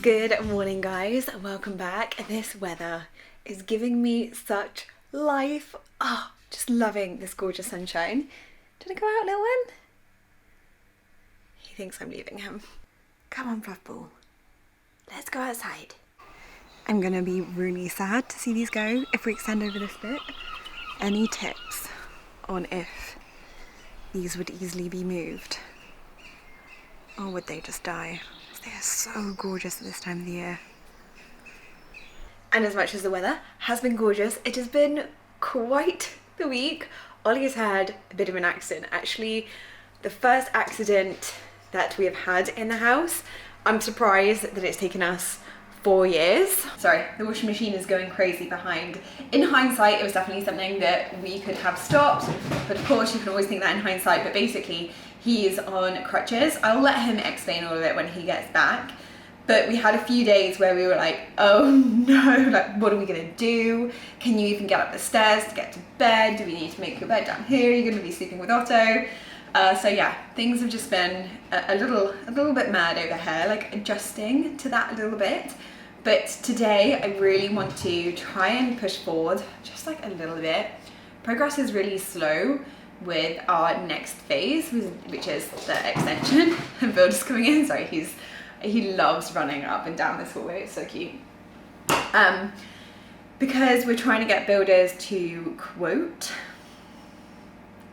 Good morning, guys. Welcome back. This weather is giving me such life. Oh, just loving this gorgeous sunshine. Did I go out, little one? He thinks I'm leaving him. Come on, Fluffball. Let's go outside. I'm gonna be really sad to see these go if we extend over this bit. Any tips on if these would easily be moved? Or would they just die? They are so gorgeous at this time of the year. And as much as the weather has been gorgeous, it has been quite the week. Ollie has had a bit of an accident. Actually, the first accident that we have had in the house. I'm surprised that it's taken us 4 years. Sorry, the washing machine is going crazy behind. In hindsight, it was definitely something that we could have stopped, but of course you can always think that in hindsight, but basically he's on crutches. I'll let him explain all of it when he gets back. But we had a few days where we were like, oh no, like what are we gonna do? Can you even get up the stairs to get to bed? Do we need to make your bed down here? You're gonna be sleeping with Otto. So yeah, things have just been a little bit mad over here, like adjusting to that a little bit. But today I really want to try and push forward just like a little bit. Progress is really slow with our next phase, which is the extension. And Bill just coming in, sorry, he loves running up and down this hallway, it's so cute. Because we're trying to get builders to quote.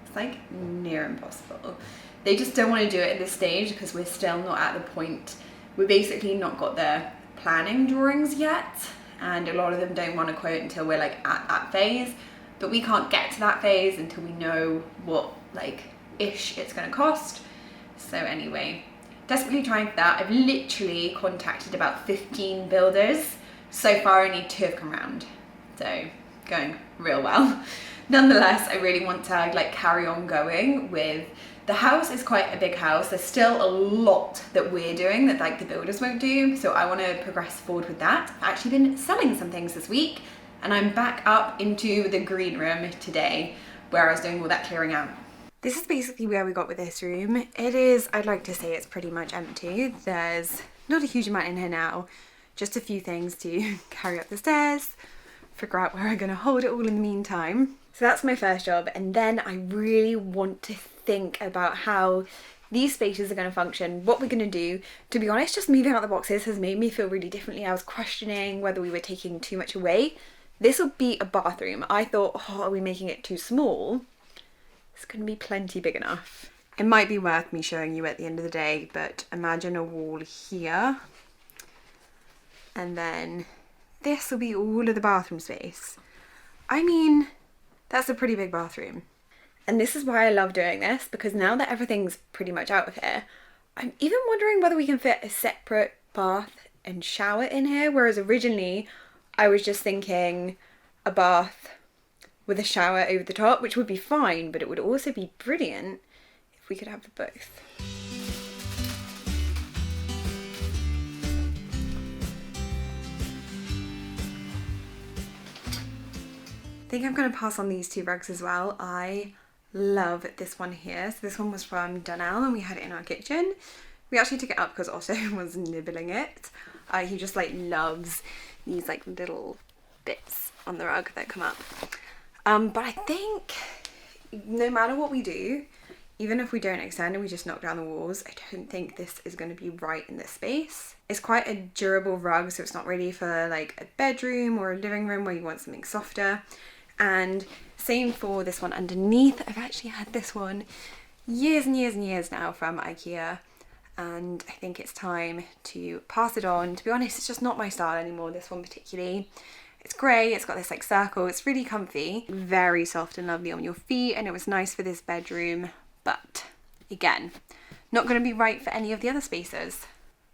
It's like near impossible. They just don't want to do it at this stage because we're still not at the point. We're basically not got the planning drawings yet, and a lot of them don't want to quote until we're like at that phase. But we can't get to that phase until we know what like ish it's going to cost. So anyway, desperately trying for that. I've literally contacted about 15 builders. So far only 2 have come around. So going real well. Nonetheless, I really want to like carry on going with the house. Is quite a big house. There's still a lot that we're doing that like the builders won't do. So I want to progress forward with that. I've actually been selling some things this week, and I'm back up into the green room today where I was doing all that clearing out. This is basically where we got with this room. It is, I'd like to say it's pretty much empty. There's not a huge amount in here now, just a few things to carry up the stairs, figure out where I'm gonna hold it all in the meantime. So that's my first job, and then I really want to think about how these spaces are going to function, what we're going to do. To be honest, just moving out the boxes has made me feel really differently. I was questioning whether we were taking too much away. This will be a bathroom. I thought, oh, are we making it too small? It's going to be plenty big enough. It might be worth me showing you at the end of the day, but imagine a wall here, and then this will be all of the bathroom space. I mean, that's a pretty big bathroom. And this is why I love doing this, because now that everything's pretty much out of here, I'm even wondering whether we can fit a separate bath and shower in here, whereas originally I was just thinking a bath with a shower over the top, which would be fine, but it would also be brilliant if we could have both. I think I'm going to pass on these 2 rugs as well. I love this one here. So this one was from Dunelm and we had it in our kitchen. We actually took it up because Otto was nibbling it. He just like loves these like little bits on the rug that come up. But I think no matter what we do, even if we don't extend and we just knock down the walls, I don't think this is going to be right in this space. It's quite a durable rug, so it's not really for like a bedroom or a living room where you want something softer. And same for this one underneath. I've actually had this one years and years and years now from IKEA, and I think it's time to pass it on. To be honest, it's just not my style anymore, this one particularly. It's grey, it's got this like circle, it's really comfy, very soft and lovely on your feet, and it was nice for this bedroom, but again, not going to be right for any of the other spaces.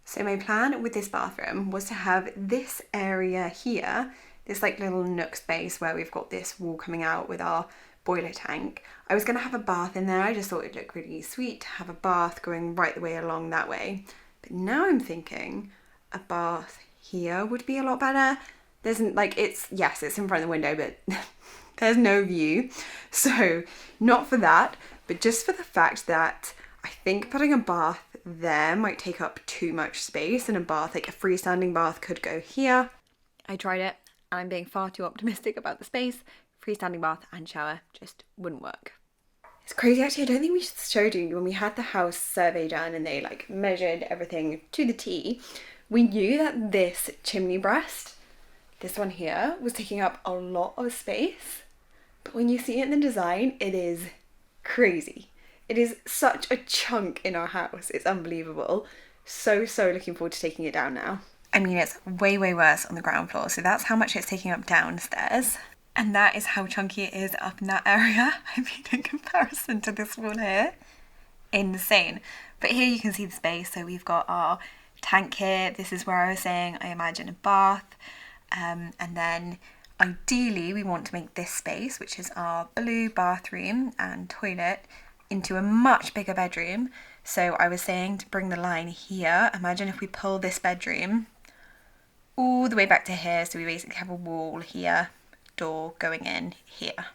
So my plan with this bathroom was to have this area here, this like little nook space where we've got this wall coming out with our boiler tank. I was going to have a bath in there. I just thought it'd look really sweet to have a bath going right the way along that way. But now I'm thinking a bath here would be a lot better. There's like, it's in front of the window, but there's no view. So not for that, but just for the fact that I think putting a bath there might take up too much space, and a bath, like a freestanding bath, could go here. I tried it and I'm being far too optimistic about the space. Freestanding bath and shower just wouldn't work. It's crazy actually, I don't think we showed you when we had the house survey done and they like measured everything to the T. We knew that this chimney breast, this one here, was taking up a lot of space. But when you see it in the design, it is crazy. It is such a chunk in our house. It's unbelievable. So looking forward to taking it down now. I mean, it's way worse on the ground floor. So that's how much it's taking up downstairs. And that is how chunky it is up in that area. I mean, in comparison to this wall here, insane. But here you can see the space. So we've got our tank here. This is where I was saying I imagine a bath. And then ideally we want to make this space, which is our blue bathroom and toilet, into a much bigger bedroom. So I was saying to bring the line here. Imagine if we pull this bedroom all the way back to here. So we basically have a wall here, door going in here.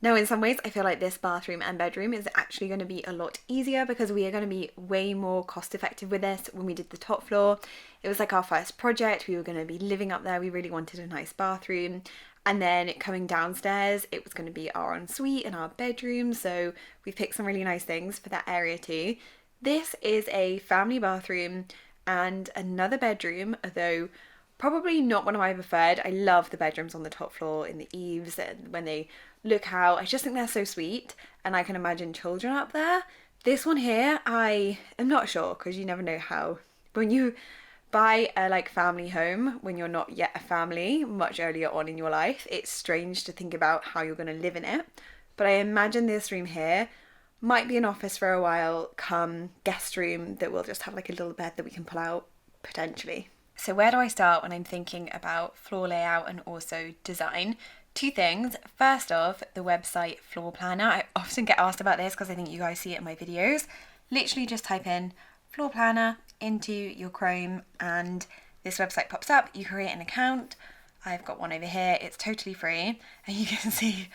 Now, in some ways, I feel like this bathroom and bedroom is actually going to be a lot easier because we are going to be way more cost effective with this. When we did the top floor, it was like our first project. We were going to be living up there. We really wanted a nice bathroom. And then coming downstairs, it was going to be our ensuite and our bedroom. So we picked some really nice things for that area too. This is a family bathroom and another bedroom, although probably not one of my preferred. I love the bedrooms on the top floor in the eaves and when they look out. I just think they're so sweet and I can imagine children up there. This one here, I am not sure because you never know how. When you buy a like family home, when you're not yet a family, much earlier on in your life, it's strange to think about how you're going to live in it. But I imagine this room here might be an office for a while, come guest room that will just have like a little bed that we can pull out potentially. So where do I start when I'm thinking about floor layout and also design? Two things. First off, the website floor planner. I often get asked about this because I think you guys see it in my videos. Literally just type in floor planner into your Chrome and this website pops up. You create an account. I've got one over here. It's totally free and you can see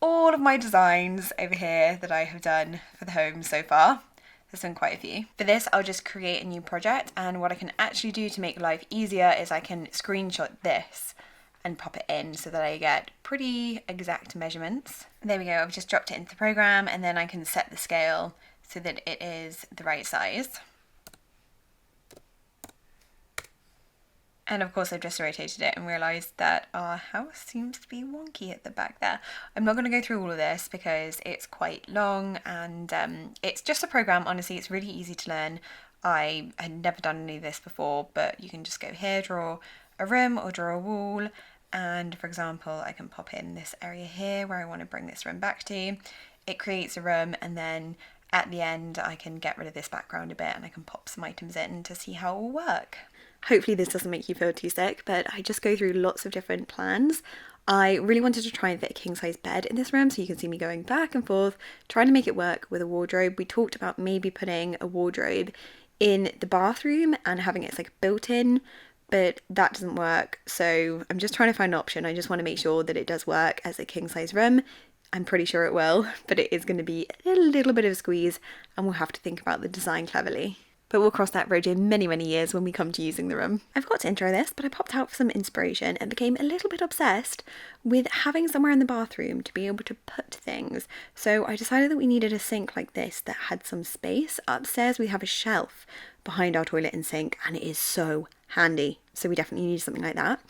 all of my designs over here that I have done for the home so far. There's been quite a few. For this, I'll just create a new project, and what I can actually do to make life easier is I can screenshot this and pop it in so that I get pretty exact measurements. There we go, I've just dropped it into the program and then I can set the scale so that it is the right size. And of course I've just rotated it and realised that our house seems to be wonky at the back there. I'm not going to go through all of this because it's quite long and it's just a program. Honestly, it's really easy to learn. I had never done any of this before, but you can just go here, draw a room or draw a wall. And for example, I can pop in this area here where I want to bring this room back to. It creates a room and then at the end I can get rid of this background a bit and I can pop some items in to see how it will work. Hopefully this doesn't make you feel too sick, but I just go through lots of different plans. I really wanted to try and fit a king size bed in this room, so you can see me going back and forth, trying to make it work with a wardrobe. We talked about maybe putting a wardrobe in the bathroom and having it like built in, but that doesn't work. So I'm just trying to find an option. I just want to make sure that it does work as a king size room. I'm pretty sure it will, but it is going to be a little bit of a squeeze and we'll have to think about the design cleverly. But we'll cross that bridge in many years when we come to using the room. I've got to intro this, but I popped out for some inspiration and became a little bit obsessed with having somewhere in the bathroom to be able to put things. So I decided that we needed a sink like this that had some space. Upstairs we have a shelf behind our toilet and sink and it is so handy. So we definitely need something like that.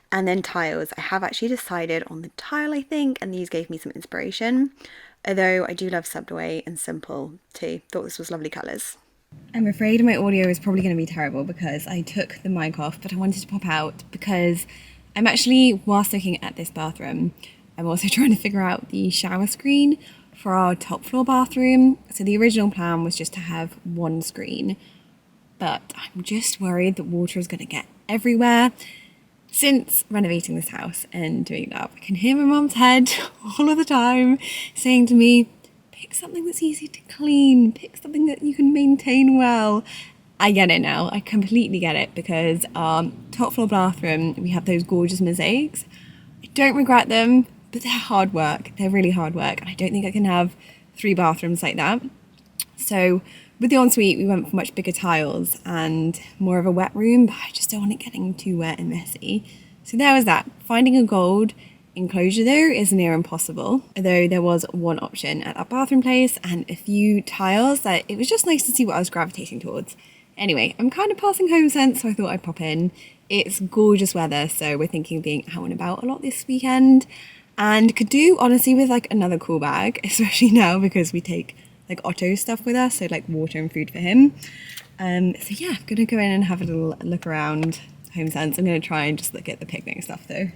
And then tiles. I have actually decided on the tile, I think, and these gave me some inspiration. Although I do love Subway and Simple too. Thought this was lovely colours. I'm afraid my audio is probably going to be terrible because I took the mic off, but I wanted to pop out because I'm actually, whilst looking at this bathroom, I'm also trying to figure out the shower screen for our top floor bathroom. So the original plan was just to have one screen, but I'm just worried that water is going to get everywhere. Since renovating this house and doing that, I can hear my mum's head all of the time saying to me, pick something that's easy to clean, pick something that you can maintain well. I get it now, I completely get it, because our top floor bathroom, we have those gorgeous mosaics. I don't regret them, but they're hard work, they're really hard work, and I don't think I can have 3 bathrooms like that. So With the ensuite, we went for much bigger tiles and more of a wet room, but I just don't want it getting too wet and messy. So there was that. Finding a gold enclosure though is near impossible, although there was one option at that bathroom place and a few tiles that it was just nice to see what I was gravitating towards. Anyway, I'm kind of passing home sense, so I thought I'd pop in. It's gorgeous weather, so we're thinking of being out and about a lot this weekend, and could do honestly with like another cool bag, especially now because we take like Otto's stuff with us, so like water and food for him. So yeah, gonna go in and have a little look around home sense. I'm gonna try and just look at the picnic stuff though.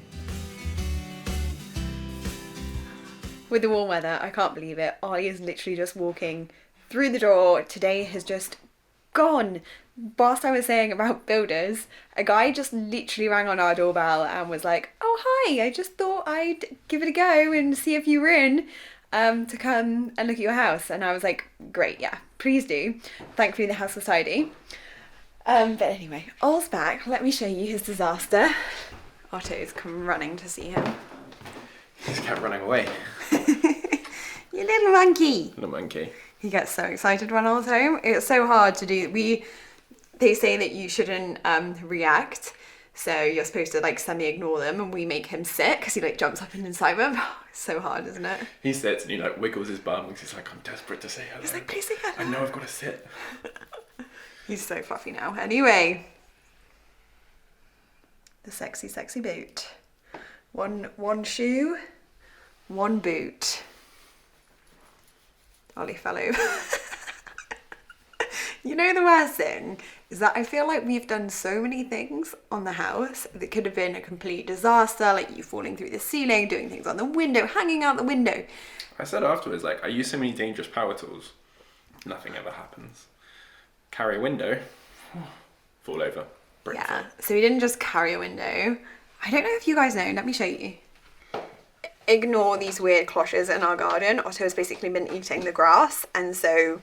With the warm weather, I can't believe it. Ollie is literally just walking through the door. Today has just gone. Whilst I was saying about builders, a guy just literally rang on our doorbell and was like, "Oh hi, I just thought I'd give it a go and see if you were in to come and look at your house." And I was like, "Great, yeah, please do." Thankfully the house was tidy. But anyway, all's back. Let me show you his disaster. Otto's come running to see him. He just kept running away. You little monkey. Little monkey. He gets so excited when I was home. It's so hard to do. They say that you shouldn't react, so you're supposed to like semi-ignore them, and we make him sit because he like jumps up and inside them. It's so hard, isn't it? He sits and he like wiggles his bum because he's like, I'm desperate to say hello. He's like, please say hello. I know I've got to sit. He's so fluffy now. Anyway, the sexy, sexy boot. One shoe, one boot. Ollie fell over. You know, the worst thing is that I feel like we've done so many things on the house that could have been a complete disaster, like you falling through the ceiling, doing things on the window, hanging out the window. I said afterwards, like, I use so many dangerous power tools. Nothing ever happens. Carry a window, fall over, break Yeah, foot. so we didn't just carry a window. I don't know if you guys know, let me show you. Ignore these weird cloches in our garden. Otto has basically been eating the grass, and so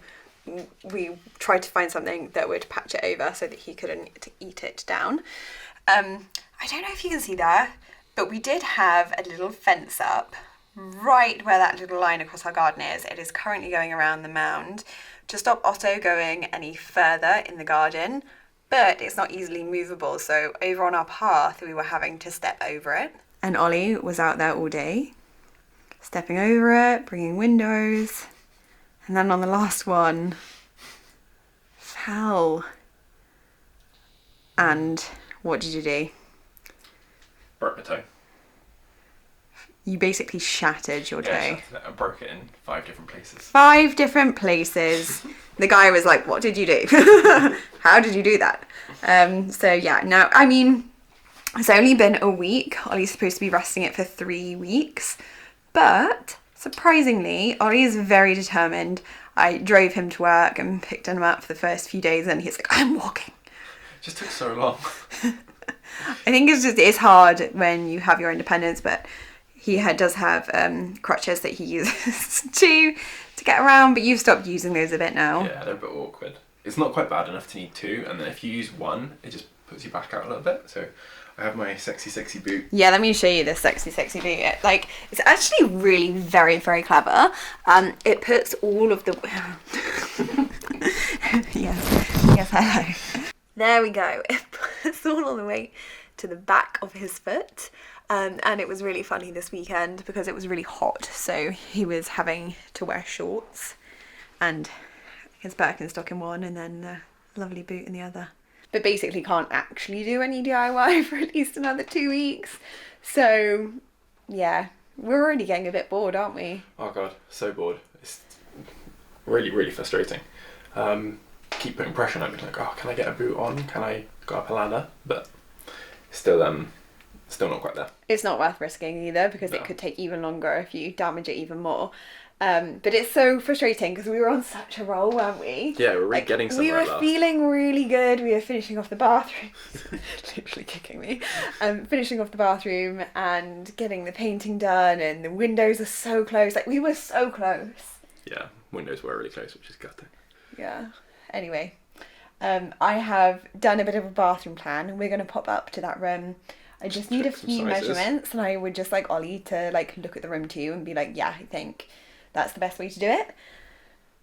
we tried to find something that would patch it over so that he couldn't eat it down. I don't know if you can see that, but we did have a little fence up right where that little line across our garden is. It is currently going around the mound to stop Otto going any further in the garden, but it's not easily movable, so over on our path we were having to step over it. And Ollie was out there all day, stepping over it, bringing windows, and then on the last one, fell. And what did you do? Broke my toe. You basically shattered your toe. I broke it in 5 different places. 5 different places. The guy was like, what did you do? How did you do that? So yeah, now, I mean, it's only been a week. Ollie's supposed to be resting it for 3 weeks. But surprisingly, Ollie is very determined. I drove him to work and picked him up for the first few days and he's like, I'm walking. It just took so long. I think it's hard when you have your independence, but he does have crutches that he uses to get around, but you've stopped using those a bit now. Yeah, they're a bit awkward. It's not quite bad enough to need 2, and then if you use 1, it just puts you back out a little bit. So I have my sexy, sexy boot. Yeah, let me show you this sexy, sexy boot. Like, it's actually really very, very clever. It puts all of the... yes, hello. There we go. It puts all the way to the back of his foot. And it was really funny this weekend because it was really hot. So he was having to wear shorts and his Birkenstock in one and then the lovely boot in the other. But basically can't actually do any DIY for at least another 2 weeks. So, yeah, we're already getting a bit bored, aren't we? Oh God, so bored. It's really, really frustrating. Keep putting pressure on it, like, oh, can I get a boot on? Can I go up a ladder? But still not quite there. It's not worth risking either because No. it could take even longer if you damage it even more. But it's so frustrating because we were on such a roll, weren't we? Yeah, we're really getting somewhere We at were last. feeling really good. We were finishing off the bathroom. Literally kicking me. Finishing off the bathroom and getting the painting done, and the windows are so close. Like, we were so close. Yeah, windows were really close, which is gutting. Yeah. Anyway, I have done a bit of a bathroom plan, and we're going to pop up to that room. I just need a Check some few sizes. measurements, and I would just like Ollie to like look at the room too and be like, yeah, I think that's the best way to do it.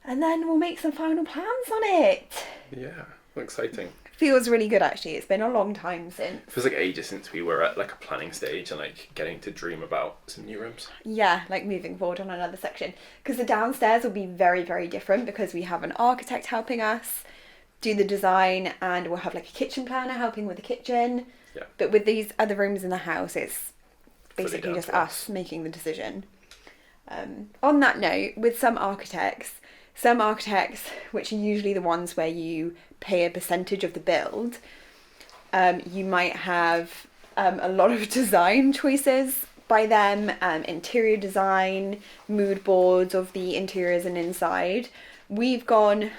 and then we'll make some final plans on it. Yeah, exciting. Feels really good, actually. It's been a long time since. Feels like ages since we were at like a planning stage and like getting to dream about some new rooms. Yeah, like moving forward on another section. Because the downstairs will be very, very different because we have an architect helping us do the design, and we'll have like a kitchen planner helping with the kitchen. Yeah. But with these other rooms in the house, it's Fully basically down just to us making the decision. On that note, with some architects, which are usually the ones where you pay a percentage of the build, you might have a lot of design choices by them, interior design, mood boards of the interiors and inside. We've gone,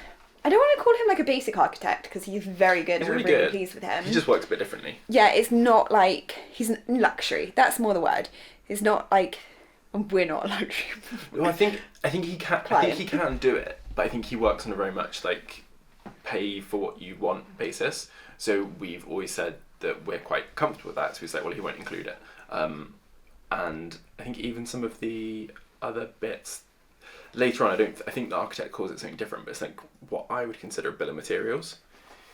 I don't want to call him like a basic architect because he's very good and we're really pleased with him. He just works a bit differently. Yeah, it's not like, he's luxury, that's more the word. It's not like, we're not luxury. Well, I think he can. I think he can do it, but I think he works on a very much like pay for what you want basis. So we've always said that we're quite comfortable with that. So we say, well, he won't include it. And I think even some of the other bits later on, I think the architect calls it something different, but it's like what I would consider a bill of materials.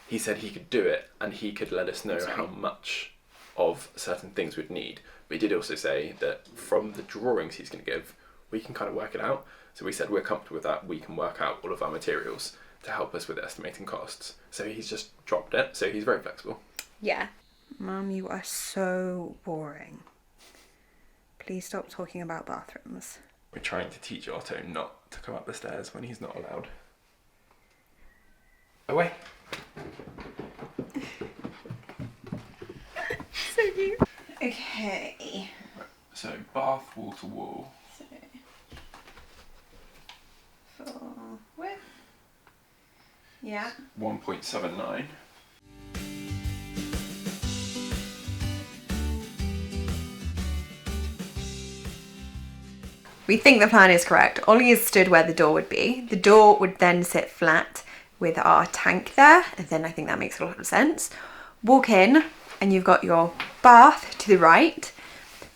He said he could do it and he could let us know how much of certain things we'd need. But he did also say that from the drawings he's going to give, we can kind of work it out. So we said we're comfortable with that. We can work out all of our materials to help us with estimating costs. So he's just dropped it. So he's very flexible. Yeah. Mum, you are so boring. Please stop talking about bathrooms. We're trying to teach Otto not to come up the stairs when he's not allowed. Away. So cute. Okay. So bath wall to wall. So, for width. Yeah. 1.79. We think the plan is correct. Ollie has stood where the door would be. The door would then sit flat with our tank there, and then I think that makes a lot of sense. Walk in, and you've got your bath to the right.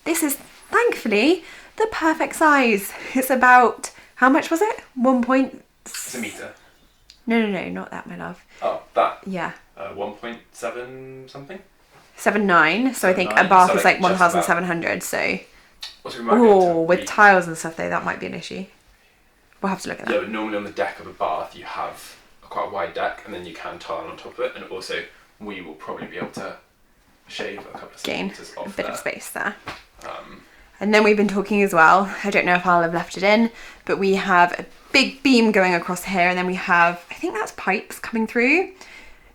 This is, thankfully, the perfect size. It's about, how much was it? It's a metre. No, not that, my love. Oh, that. Yeah. 1.7 something? 7.9. So I think a 7.9, bath so is like like just 1,700. So, So we might be able to with tiles and stuff though, that might be an issue. We'll have to look at that. Yeah, but normally on the deck of a bath you have quite a wide deck and then you can tile on top of it, and also we will probably be able to shave a couple of Gain centimetres a off bit there. of space there. Um, And then we've been talking as well, I don't know if I'll have left it in, but we have a big beam going across here, and then we have, I think that's pipes coming through.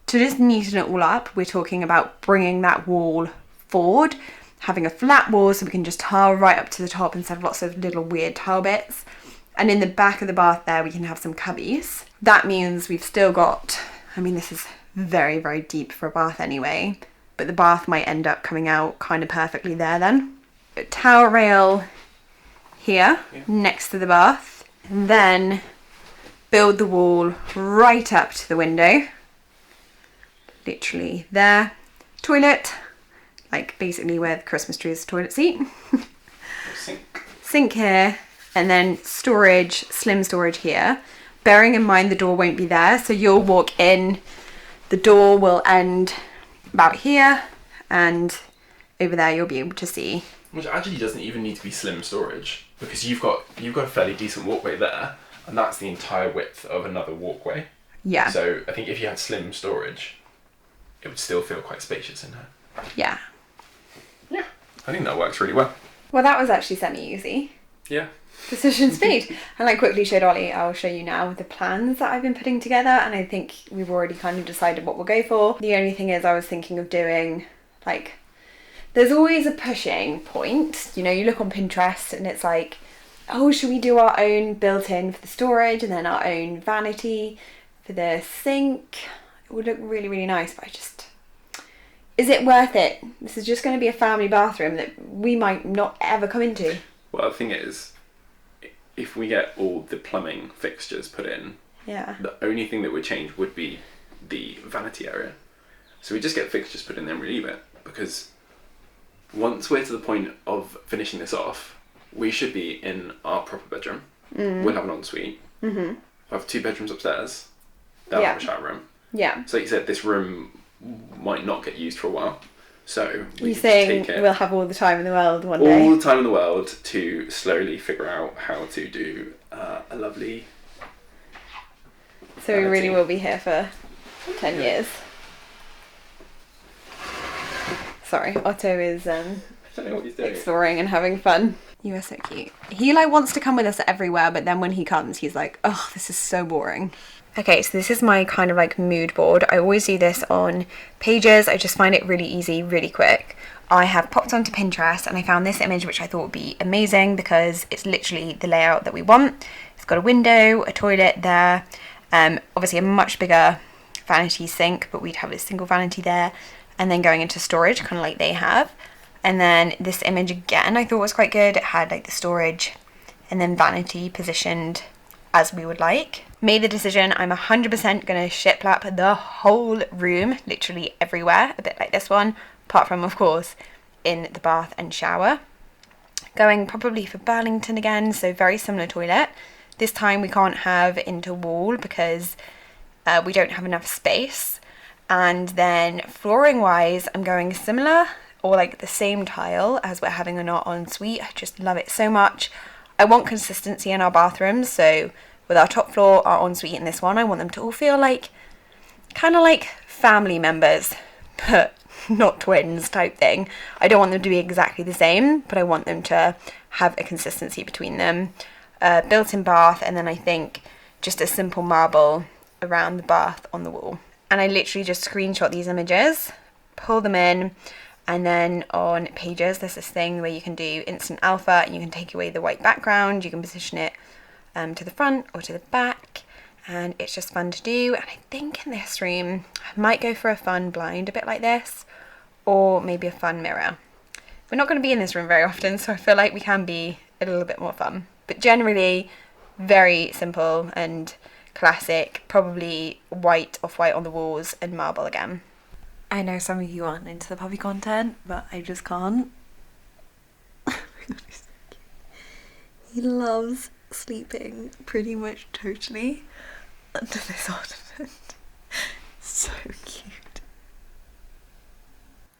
To just neaten it all up, we're talking about bringing that wall forward, having a flat wall so we can just tile right up to the top instead of lots of little weird tile bits. And in the back of the bath there, we can have some cubbies. That means we've still got, I mean, this is very, very deep for a bath anyway, but the bath might end up coming out kind of perfectly there then. A towel rail here, next to the bath, and then build the wall right up to the window. Literally there. Toilet, like basically where the Christmas tree is, toilet seat. Sink here, and then storage, slim storage here. Bearing in mind the door won't be there, so you'll walk in, the door will end about here, and over there you'll be able to see. Which actually doesn't even need to be slim storage, because you've got a fairly decent walkway there, and that's the entire width of another walkway. Yeah. So I think if you had slim storage, it would still feel quite spacious in there. Yeah. Yeah. I think that works really well. Well, that was actually semi-easy. Yeah. Decisions made. And I quickly showed Ollie, I'll show you now the plans that I've been putting together, and I think we've already kind of decided what we'll go for. The only thing is I was thinking of doing, like, there's always a pushing point. You know, you look on Pinterest and it's like, oh, should we do our own built-in for the storage and then our own vanity for the sink? It would look really, really nice, but is it worth it? This is just going to be a family bathroom that we might not ever come into. Well, the thing is, if we get all the plumbing fixtures put in, yeah, the only thing that would change would be the vanity area. So we just get fixtures put in there and we leave it, because once we're to the point of finishing this off, we should be in our proper bedroom. We'll have an ensuite. I have 2 bedrooms upstairs. They'll have a shower room. Yeah. So like you said, this room might not get used for a while. So you're saying we'll have all the time in the world one day? All the time in the world to slowly figure out how to do a lovely... So we really will be here for 10 years. Sorry, Otto is I don't know what he's doing. Exploring and having fun. You are so cute. He like wants to come with us everywhere, but then when he comes, he's like, oh, this is so boring. Okay, so this is my kind of like mood board. I always do this on Pages. I just find it really easy, really quick. I have popped onto Pinterest and I found this image which I thought would be amazing because it's literally the layout that we want. It's got a window, a toilet there, obviously a much bigger vanity sink, but we'd have a single vanity there, and then going into storage, kind of like they have. And then this image again I thought was quite good. It had like the storage and then vanity positioned as we would like. Made the decision, I'm 100% going to shiplap the whole room, literally everywhere, a bit like this one, apart from, of course, in the bath and shower. Going probably for Burlington again, so very similar toilet. This time we can't have interwall because we don't have enough space. And then flooring wise, I'm going similar or like the same tile as we're having in our ensuite. I just love it so much. I want consistency in our bathrooms, so with our top floor, our ensuite and this one, I want them to all feel like kind of like family members, but not twins type thing. I don't want them to be exactly the same, but I want them to have a consistency between them. Built-in bath, and then I think just a simple marble around the bath on the wall. And I literally just screenshot these images, pull them in, and then on Pages there's this thing where you can do instant alpha and you can take away the white background, you can position it to the front or to the back, and it's just fun to do. And I think in this room I might go for a fun blind a bit like this, or maybe a fun mirror. We're not going to be in this room very often, so I feel like we can be a little bit more fun, but generally very simple and classic, probably white, off-white on the walls and marble again. I know some of you aren't into the puppy content, but I just can't. He loves sleeping pretty much totally under this ornament. So cute.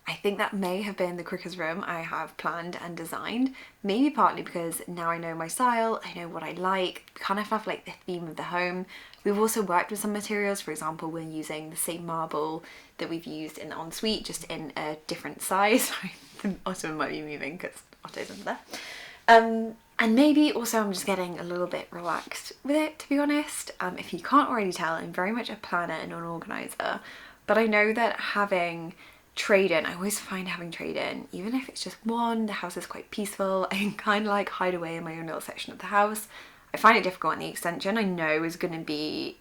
I think that may have been the quickest room I have planned and designed, maybe partly because now I know my style, I know what I like, kind of have like the theme of the home. We've also worked with some materials. For example, we're using the same marble that we've used in the ensuite, just in a different size. Sorry, the ottoman might be moving because Otto's under there. And maybe also I'm just getting a little bit relaxed with it, to be honest. If you can't already tell, I'm very much a planner and an organiser, but I know that having trade-in, I always find having trade-in, even if it's just one, the house is quite peaceful. I can kind of like hide away in my own little section of the house. I find it difficult on the extension. I know is going to be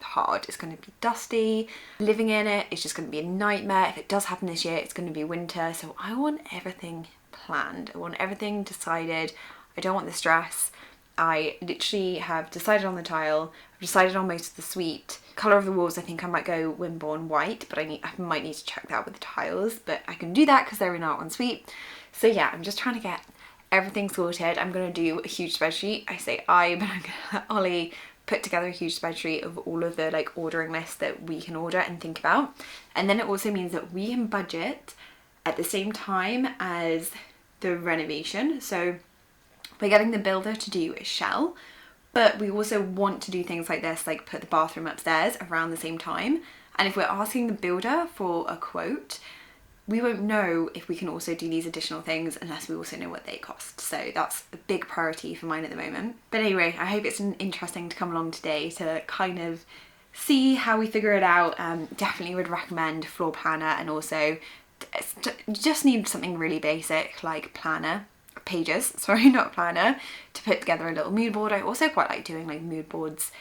hard. It's going to be dusty. Living in it is just going to be a nightmare. If it does happen this year, it's going to be winter. So I want everything planned. I want everything decided. I don't want the stress. I literally have decided on the tile. I've decided on most of the suite. Colour of the walls, I think I might go Wimborne white, but I might need to check that with the tiles. But I can do that because they're in our ensuite. So yeah, I'm just trying to get everything sorted. I'm going to do a huge spreadsheet. I say I, but I'm going to let Ollie put together a huge spreadsheet of all of the like ordering lists that we can order and think about. And then it also means that we can budget at the same time as the renovation. So we're getting the builder to do a shell, but we also want to do things like this, like put the bathroom upstairs around the same time. And if we're asking the builder for a quote, we won't know if we can also do these additional things unless we also know what they cost. So that's a big priority for mine at the moment. But anyway, I hope it's interesting to come along today to kind of see how we figure it out. Definitely would recommend floor planner, and also you just need something really basic like Pages, sorry, not planner, to put together a little mood board. I also quite like doing like mood boards,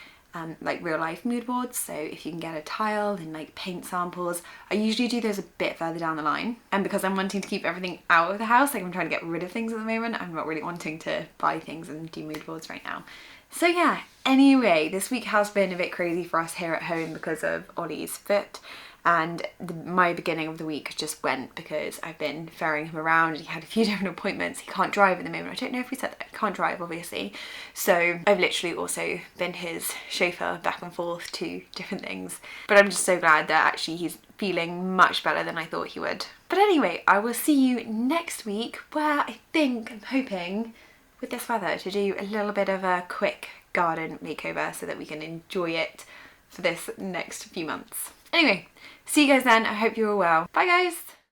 like real life mood boards. So if you can get a tile and like paint samples, I usually do those a bit further down the line. And because I'm wanting to keep everything out of the house, like I'm trying to get rid of things at the moment, I'm not really wanting to buy things and do mood boards right now. So yeah, anyway, this week has been a bit crazy for us here at home because of Ollie's foot. and my beginning of the week just went because I've been ferrying him around, and he had a few different appointments. He can't drive at the moment. I don't know if we said that. He can't drive, obviously. So I've literally also been his chauffeur back and forth to different things. But I'm just so glad that actually he's feeling much better than I thought he would. But anyway, I will see you next week, where I'm hoping with this weather to do a little bit of a quick garden makeover so that we can enjoy it for this next few months. Anyway, see you guys then. I hope you're all well. Bye guys.